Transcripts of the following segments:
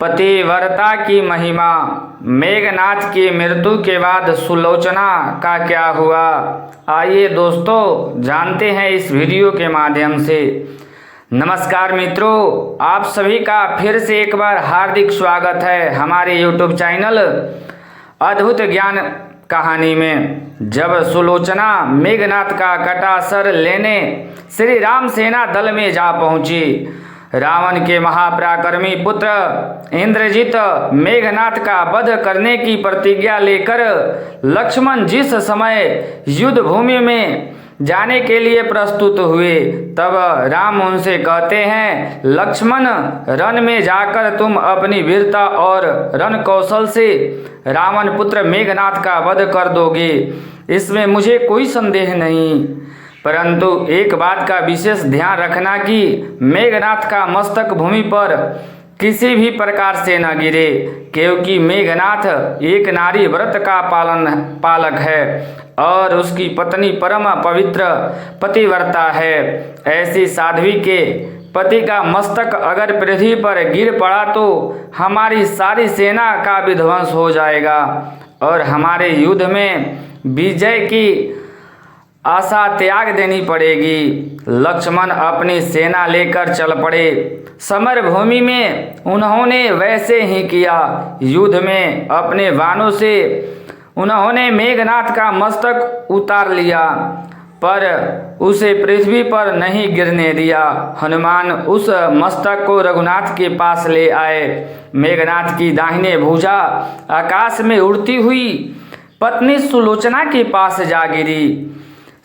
पतिव्रता की महिमा। मेघनाथ की मृत्यु के बाद सुलोचना का क्या हुआ, आइए दोस्तों जानते हैं इस वीडियो के माध्यम से। नमस्कार मित्रों, आप सभी का फिर से एक बार हार्दिक स्वागत है हमारे YouTube चैनल अद्भुत ज्ञान कहानी में। जब सुलोचना मेघनाथ का कटा सर लेने श्री राम सेना दल में जा पहुंची, रावण के महापराक्रमी पुत्र इंद्रजित मेघनाथ का वध करने की प्रतिज्ञा लेकर लक्ष्मण जिस समय युद्ध भूमि में जाने के लिए प्रस्तुत हुए, तब राम उनसे कहते हैं, लक्ष्मण, रण में जाकर तुम अपनी वीरता और रण कौशल से रावण पुत्र मेघनाथ का वध कर दोगे, इसमें मुझे कोई संदेह नहीं। परंतु एक बात का विशेष ध्यान रखना कि मेघनाथ का मस्तक भूमि पर किसी भी प्रकार से न गिरे, क्योंकि मेघनाथ एक नारी व्रत का पालक है और उसकी पत्नी परम पवित्र पतिव्रता है। ऐसी साध्वी के पति का मस्तक अगर पृथ्वी पर गिर पड़ा तो हमारी सारी सेना का विध्वंस हो जाएगा और हमारे युद्ध में विजय की आशा त्याग देनी पड़ेगी। लक्ष्मण अपनी सेना लेकर चल पड़े। समर भूमि में उन्होंने वैसे ही किया। युद्ध में अपने बाणों से उन्होंने मेघनाथ का मस्तक उतार लिया, पर उसे पृथ्वी पर नहीं गिरने दिया। हनुमान उस मस्तक को रघुनाथ के पास ले आए। मेघनाथ की दाहिने भुजा आकाश में उड़ती हुई पत्नी सुलोचना के पास जा गिरी।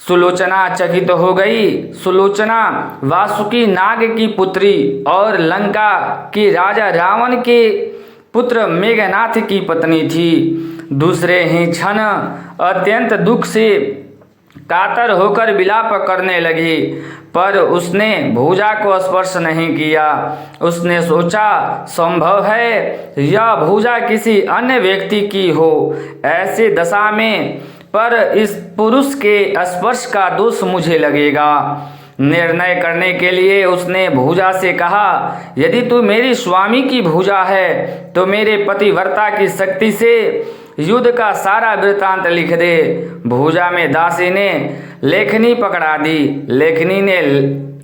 सुलोचना चकित हो गई। सुलोचना वासुकी नाग की पुत्री और लंका के राजा रावण के पुत्र मेघनाथ की पत्नी थी। दूसरे ही क्षण अत्यंत दुख से कातर होकर विलाप करने लगी, पर उसने भुजा को स्पर्श नहीं किया। उसने सोचा, संभव है यह भुजा किसी अन्य व्यक्ति की हो। ऐसी दशा में पर इस पुरुष के स्पर्श का दोष मुझे लगेगा। निर्णय करने के लिए उसने भुजा से कहा, यदि तू मेरी स्वामी की भुजा है तो मेरे पतिव्रता की शक्ति से युद्ध का सारा वृत्तांत लिख दे। भुजा में दासी ने लेखनी पकड़ा दी। लेखनी ने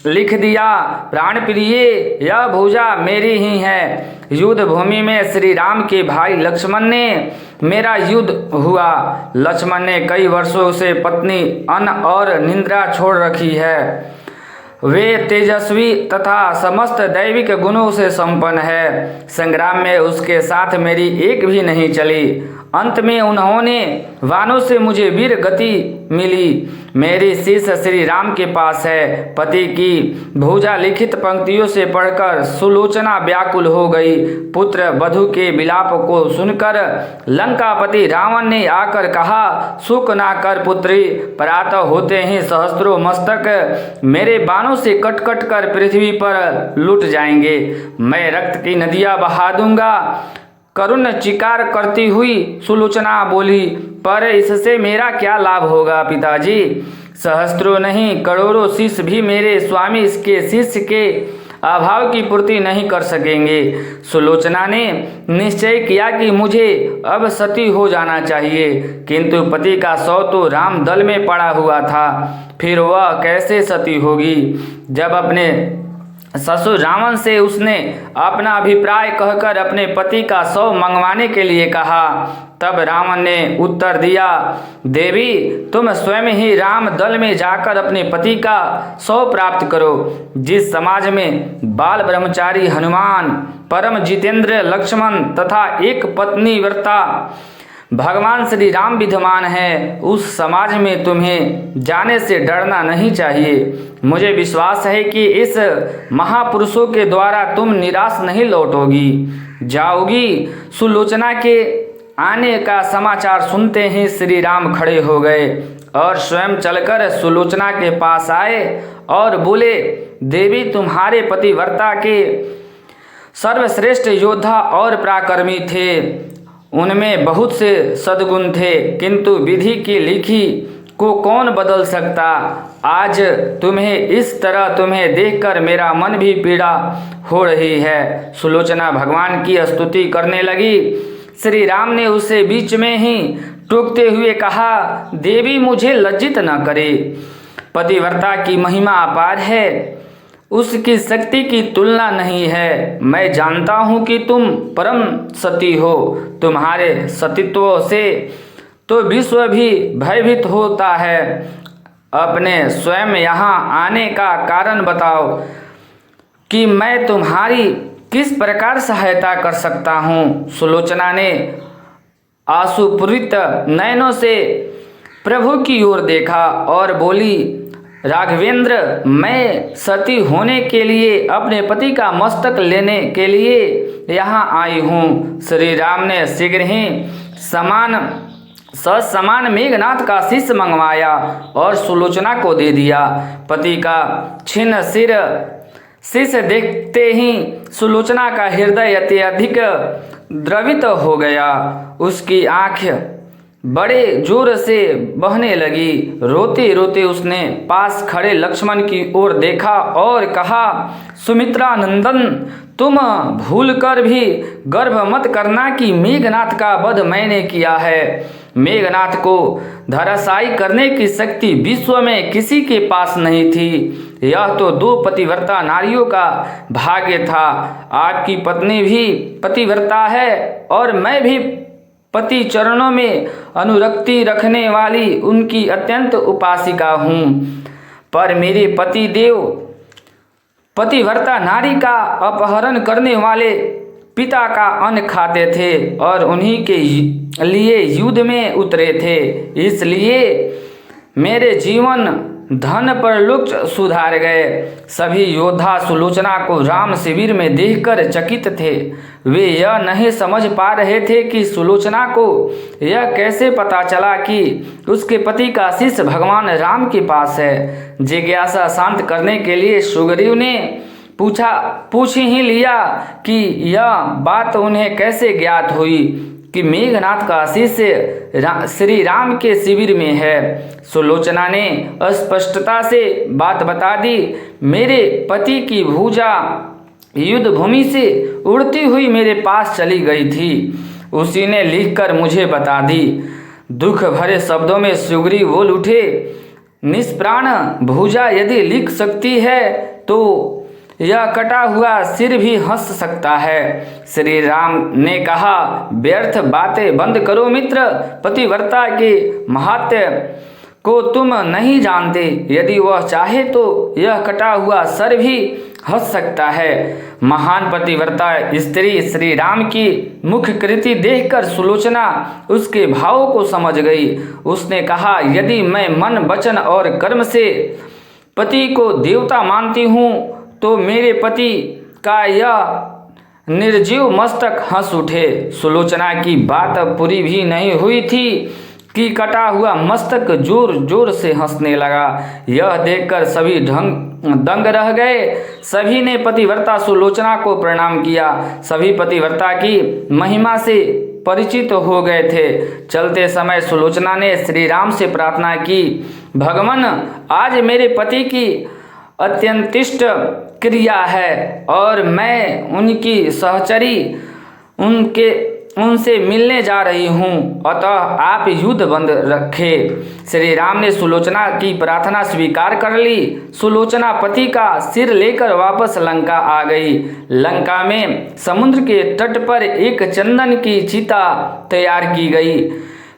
लिख दिया, प्राण प्रिय, यह भुजा मेरी ही है। युद्ध भूमि में श्री राम के भाई लक्ष्मण ने मेरा युद्ध हुआ। लक्ष्मण ने कई वर्षों से पत्नी अन्न और निद्रा छोड़ रखी है। वे तेजस्वी तथा समस्त दैविक गुणों से संपन्न है। संग्राम में उसके साथ मेरी एक भी नहीं चली। अंत में उन्होंने वानों से मुझे वीर गति मिली। मेरी शीश श्री राम के पास है। पति की भुजा लिखित पंक्तियों से पढ़कर सुलोचना व्याकुल हो गई। पुत्र वधु के विलाप को सुनकर लंकापति रावण ने आकर कहा, सुख ना कर पुत्री, प्रातः होते ही सहस्त्रों मस्तक मेरे बाणों से कट कट कर पृथ्वी पर लुट जाएंगे। मैं रक्त की नदियां बहा दूंगा। करुण चिकार करती हुई सुलोचना बोली, पर इससे मेरा क्या लाभ होगा पिताजी? सहस्त्रों नहीं, करोड़ों शिष्य भी मेरे स्वामी इसके शिष्य के अभाव की पूर्ति नहीं कर सकेंगे। सुलोचना ने निश्चय किया कि मुझे अब सती हो जाना चाहिए, किंतु पति का शव तो राम दल में पड़ा हुआ था, फिर वह कैसे सती होगी? जब अपने ससुर रावण से उसने अपना अभिप्राय कहकर अपने पति का शव मंगवाने के लिए कहा, तब रावण ने उत्तर दिया, देवी, तुम स्वयं ही राम दल में जाकर अपने पति का शव प्राप्त करो। जिस समाज में बाल ब्रह्मचारी हनुमान, परम जितेंद्र लक्ष्मण तथा एक पत्नी व्रता भगवान श्री राम विद्यमान है, उस समाज में तुम्हें जाने से डरना नहीं चाहिए। मुझे विश्वास है कि इस महापुरुषों के द्वारा तुम निराश नहीं लौटोगी, जाओगी। सुलोचना के आने का समाचार सुनते ही श्री राम खड़े हो गए और स्वयं चलकर सुलोचना के पास आए और बोले, देवी, तुम्हारे पतिव्रता के सर्वश्रेष्ठ योद्धा और पराक्रमी थे। उनमें बहुत से सद्गुण थे, किंतु विधि की लिखी को कौन बदल सकता? आज तुम्हें देखकर मेरा मन भी पीड़ा हो रही है। सुलोचना भगवान की स्तुति करने लगी। श्री राम ने उसे बीच में ही टोकते हुए कहा, देवी मुझे लज्जित न करे। पतिव्रता की महिमा अपार है, उसकी शक्ति की तुलना नहीं है। मैं जानता हूँ कि तुम परम सती हो, तुम्हारे सतीत्व से तो विश्व भी भयभीत होता है। अपने स्वयं यहाँ आने का कारण बताओ कि मैं तुम्हारी किस प्रकार सहायता कर सकता हूँ। सुलोचना ने आंसुपूरित नयनों से प्रभु की ओर देखा और बोली, राघवेंद्र, मैं सती होने के लिए अपने पति का मस्तक लेने के लिए यहाँ आई हूँ। श्री राम ने शीघ्र ही समान मेघनाथ का शीश मंगवाया और सुलोचना को दे दिया। पति का छिन्न शीश देखते ही सुलोचना का हृदय अत्यधिक द्रवित हो गया। उसकी आँख बड़े जोर से बहने लगी। रोते रोते उसने पास खड़े लक्ष्मण की ओर देखा और कहा, सुमित्रा नंदन, तुम भूलकर भी गर्व मत करना कि मेघनाथ का वध मैंने किया है। मेघनाथ को धराशायी करने की शक्ति विश्व में किसी के पास नहीं थी। यह तो 2 पतिव्रता नारियों का भाग्य था। आपकी पत्नी भी पतिव्रता है और मैं भी पति चरणों में अनुरक्ति रखने वाली उनकी अत्यंत उपासिका हूँ। पर मेरे पति देव पतिव्रता नारी का अपहरण करने वाले पिता का अन्न खाते थे और उन्हीं के लिए युद्ध में उतरे थे। इसलिए मेरे जीवन धन पर लुक सुधार गए। सभी योद्धा सुलोचना को राम शिविर में देखकर चकित थे। वे यह नहीं समझ पा रहे थे कि सुलोचना को यह कैसे पता चला कि उसके पति का शीश भगवान राम के पास है। जिज्ञासा शांत करने के लिए सुग्रीव ने पूछ ही लिया कि यह बात उन्हें कैसे ज्ञात हुई कि मेघनाथ का शीश श्री राम के शिविर में है। सुलोचना ने स्पष्टता से बात बता दी। मेरे पति की भुजा युद्ध भूमि से उड़ती हुई मेरे पास चली गई थी, उसी ने लिखकर मुझे बता दी। दुख भरे शब्दों में सुग्रीव बोल उठे, निष्प्राण भुजा यदि लिख सकती है तो यह कटा हुआ सिर भी हंस सकता है। श्री राम ने कहा, व्यर्थ बातें बंद करो मित्र, पतिव्रता के महात्म्य को तुम नहीं जानते। यदि वह चाहे तो यह कटा हुआ सर भी हंस सकता है। महान पतिव्रता स्त्री श्री राम की मुख्य कृति देखकर सुलोचना उसके भावों को समझ गई। उसने कहा, यदि मैं मन वचन और कर्म से पति को देवता मानती हूँ तो मेरे पति का यह निर्जीव मस्तक हंस उठे। सुलोचना की बात पूरी भी नहीं हुई थी कि कटा हुआ मस्तक जोर जोर से हंसने लगा। यह देखकर सभी दंग रह गए। सभी ने पतिव्रता सुलोचना को प्रणाम किया। सभी पतिव्रता की महिमा से परिचित हो गए थे। चलते समय सुलोचना ने श्री राम से प्रार्थना की, भगवान, आज मेरे पति की अत्यंतिष्ट क्रिया है और मैं उनकी सहचरी उनसे मिलने जा रही हूँ, अतः आप युद्ध बंद रखें। श्री राम ने सुलोचना की प्रार्थना स्वीकार कर ली। सुलोचना पति का सिर लेकर वापस लंका आ गई। लंका में समुद्र के तट पर एक चंदन की चिता तैयार की गई।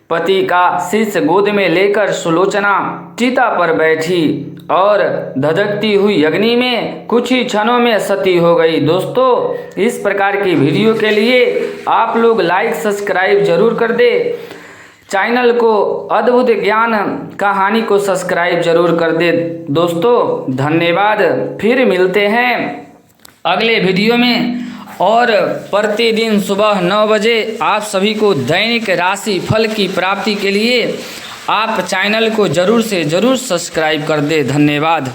पति का शीश गोद में लेकर सुलोचना चिता पर बैठी और धधकती हुई अग्नि में कुछ ही क्षणों में सती हो गई। दोस्तों, इस प्रकार की वीडियो के लिए आप लोग लाइक सब्सक्राइब जरूर कर दे। चैनल को अद्भुत ज्ञान कहानी को सब्सक्राइब जरूर कर दे। दोस्तों, धन्यवाद। फिर मिलते हैं अगले वीडियो में और प्रतिदिन सुबह 9 बजे आप सभी को दैनिक राशि फल की प्राप्ति के लिए आप चैनल को ज़रूर से ज़रूर सब्सक्राइब कर दें। धन्यवाद।